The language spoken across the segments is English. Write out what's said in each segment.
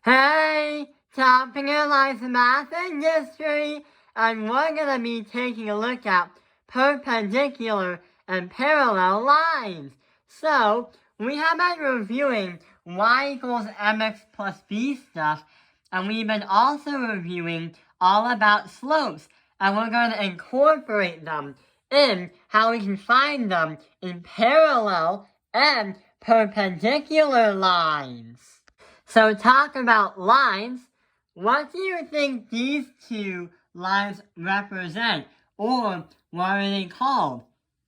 Hey, topping lines math and history, and we're going to be taking a look at perpendicular and parallel lines. So, we have been reviewing y equals mx plus b stuff, and we've been also reviewing all about slopes, and we're going to incorporate them in how we can find them in parallel and perpendicular lines. So talk about lines. What do you think these two lines represent? Or what are they called?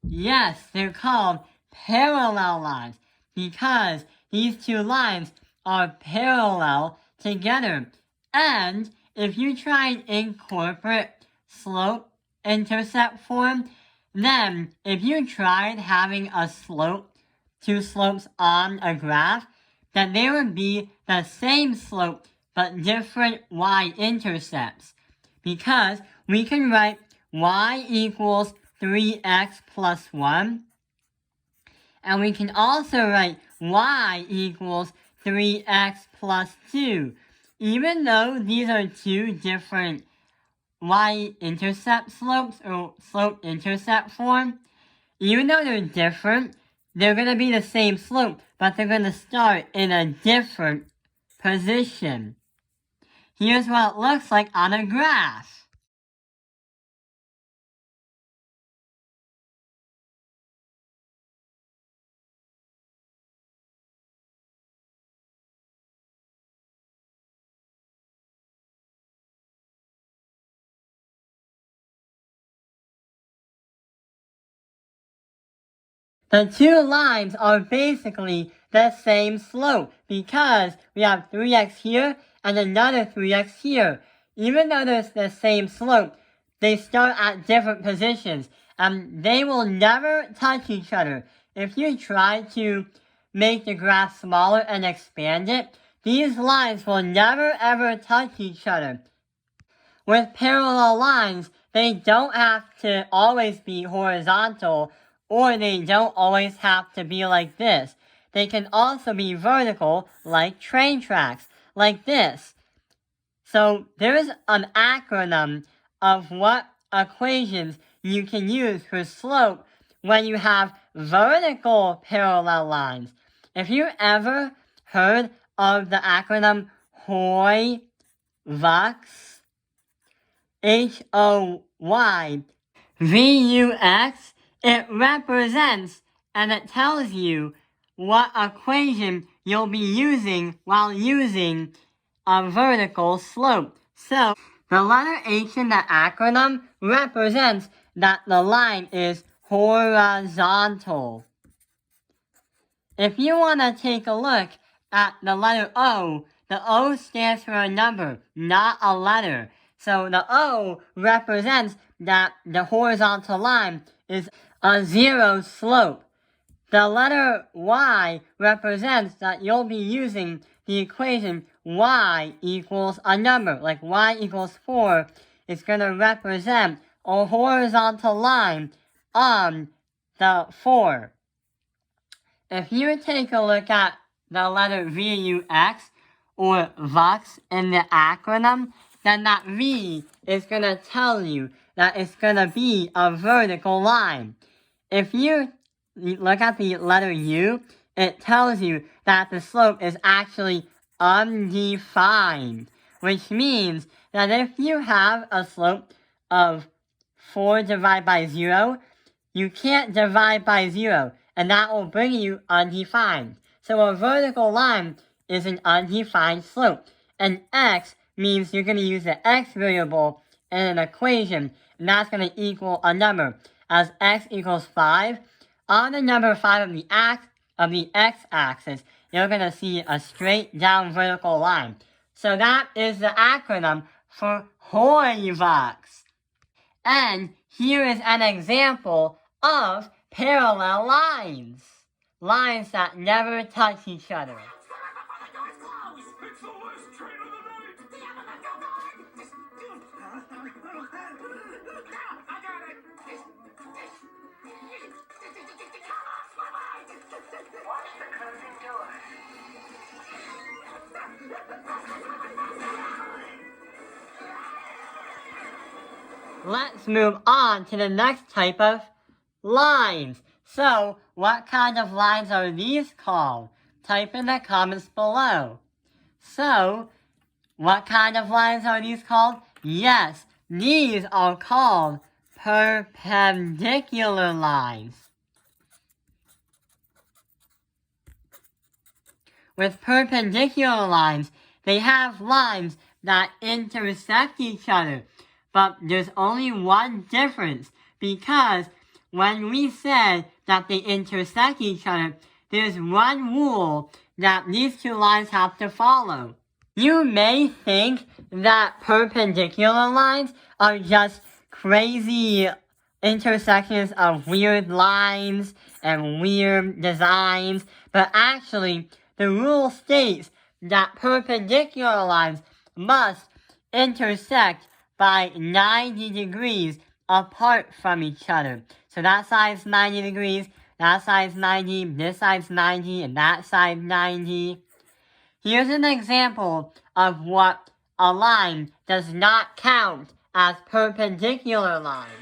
Yes, they're called parallel lines because these two lines are parallel together. And if you try and incorporate slope-intercept form, then if you tried having a slope, two slopes on a graph, then they would be the same slope but different y-intercepts. Because we can write y equals 3x plus 1. And we can also write y equals 3x plus 2. Even though these are two different y-intercept slopes or slope-intercept form, even though they're different, they're going to be the same slope, but they're going to start in a different position. Here's what it looks like on a graph. The two lines are basically the same slope because we have 3x here and another 3x here. Even though there's the same slope, they start at different positions and they will never touch each other. If you try to make the graph smaller and expand it, these lines will never ever touch each other. With parallel lines, they don't have to always be horizontal, or they don't always have to be like this. They can also be vertical, like train tracks, like this. So there's an acronym of what equations you can use for slope when you have vertical parallel lines. If you ever heard of the acronym HOY, VUX, HOY, VUX, it represents and it tells you what equation you'll be using while using a vertical slope. So, the letter H in the acronym represents that the line is horizontal. If you want to take a look at the letter O, the O stands for a number, not a letter. So the O represents that the horizontal line is a zero slope. The letter Y represents that you'll be using the equation Y equals a number, like Y equals 4. It's going to represent a horizontal line on the 4. If you take a look at the letter VUX or VUX in the acronym, then that V is going to tell you that it's going to be a vertical line. If you look at the letter U, it tells you that the slope is actually undefined, which means that if you have a slope of 4 divided by 0, you can't divide by 0, and that will bring you undefined. So a vertical line is an undefined slope, and x means you're going to use the x variable in an equation, and that's going to equal a number. As x equals 5, on the number 5 of the x-axis, you're going to see a straight down vertical line. So that is the acronym for HOYVUX. And here is an example of parallel lines. Lines that never touch each other. Let's move on to the next type of lines. So, what kind of lines are these called? Type in the comments below. So, what kind of lines are these called? Yes, these are called perpendicular lines. With perpendicular lines, they have lines that intersect each other. But there's only one difference, because when we said that they intersect each other, there's one rule that these two lines have to follow. You may think that perpendicular lines are just crazy intersections of weird lines and weird designs, but actually, the rule states that perpendicular lines must intersect by 90 degrees apart from each other. So that side's 90 degrees, that side's 90, this side's 90, and that side's 90. Here's an example of what a line does not count as perpendicular lines.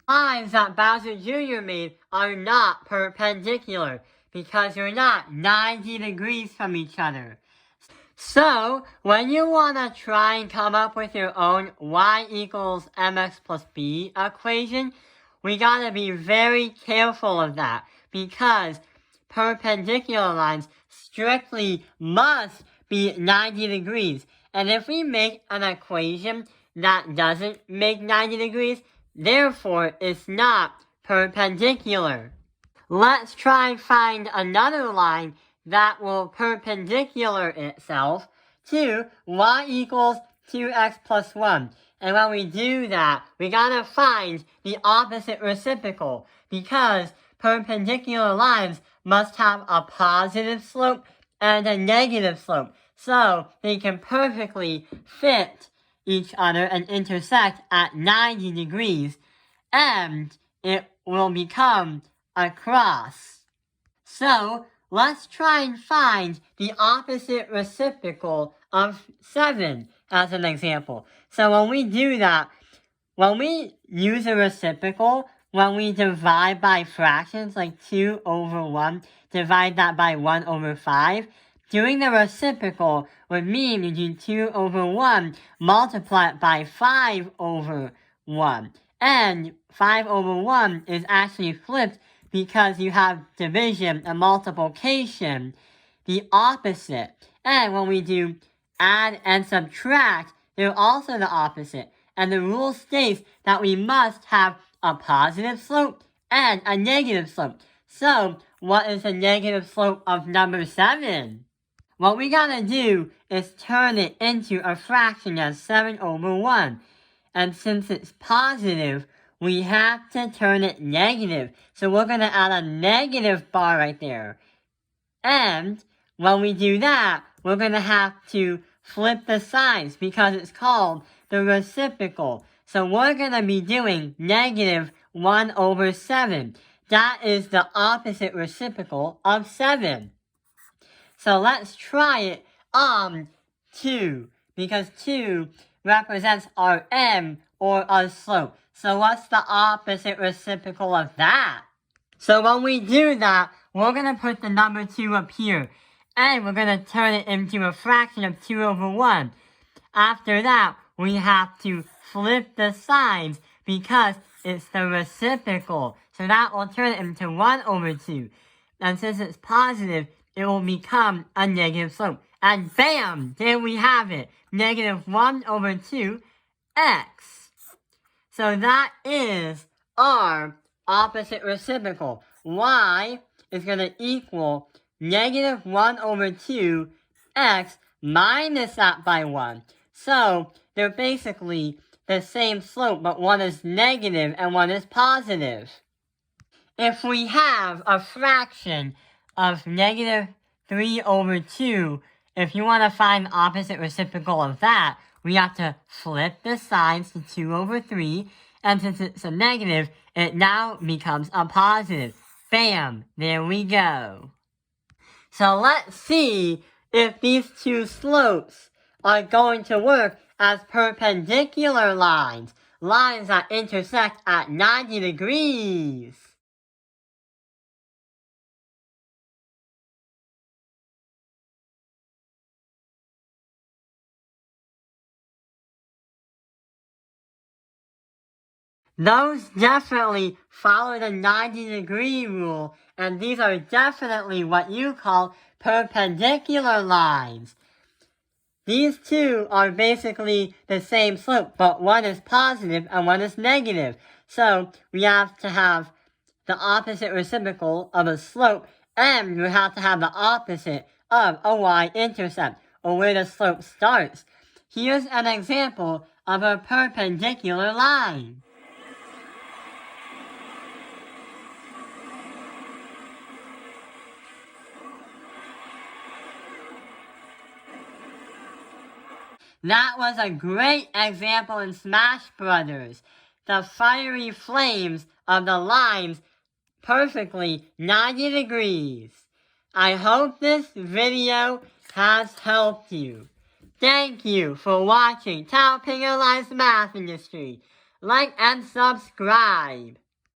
Lines that Bowser Jr. made are not perpendicular because they're not 90 degrees from each other. So, when you want to try and come up with your own y equals mx plus b equation, we gotta be very careful of that because perpendicular lines strictly must be 90 degrees. And if we make an equation that doesn't make 90 degrees, therefore it's not perpendicular. Let's try and find another line that will perpendicular itself to y equals 2x plus 1. And when we do that, we gotta find the opposite reciprocal because perpendicular lines must have a positive slope and a negative slope. So they can perfectly fit each other and intersect at 90 degrees, and it will become a cross. So let's try and find the opposite reciprocal of 7 as an example. So when we do that, when we use a reciprocal, when we divide by fractions like 2 over 1, divide that by 1 over 5, doing the reciprocal would mean you do 2 over 1, multiply it by 5 over 1. And 5 over 1 is actually flipped because you have division and multiplication, the opposite. And when we do add and subtract, they're also the opposite. And the rule states that we must have a positive slope and a negative slope. So, what is the negative slope of number 7? What we gotta do is turn it into a fraction as 7 over 1. And since it's positive, we have to turn it negative. So we're gonna add a negative bar right there. And when we do that, we're gonna have to flip the signs because it's called the reciprocal. So we're gonna be doing negative 1 over 7. That is the opposite reciprocal of 7. So let's try it on 2, because 2 represents our m, or our slope. So what's the opposite reciprocal of that? So when we do that, we're going to put the number 2 up here, and we're going to turn it into a fraction of 2 over 1. After that, we have to flip the signs because it's the reciprocal. So that will turn it into 1 over 2. And since it's positive, it will become a negative slope. And bam! There we have it. Negative 1 over 2 x. So that is our opposite reciprocal. Y is going to equal negative 1 over 2 x minus that by 1. So they're basically the same slope, but one is negative and one is positive. If we have a fraction of negative 3 over 2, if you want to find the opposite reciprocal of that, we have to flip the signs to 2 over 3, and since it's a negative, it now becomes a positive. Bam! There we go. So let's see if these two slopes are going to work as perpendicular lines, lines that intersect at 90 degrees. Those definitely follow the 90-degree rule, and these are definitely what you call perpendicular lines. These two are basically the same slope, but one is positive and one is negative. So we have to have the opposite reciprocal of a slope, and we have to have the opposite of a y-intercept, or where the slope starts. Here's an example of a perpendicular line. That was a great example in Smash Brothers. The fiery flames of the lines perfectly 90 degrees. I hope this video has helped you. Thank you for watching Tao Ping Live's Math Industry. Like and subscribe.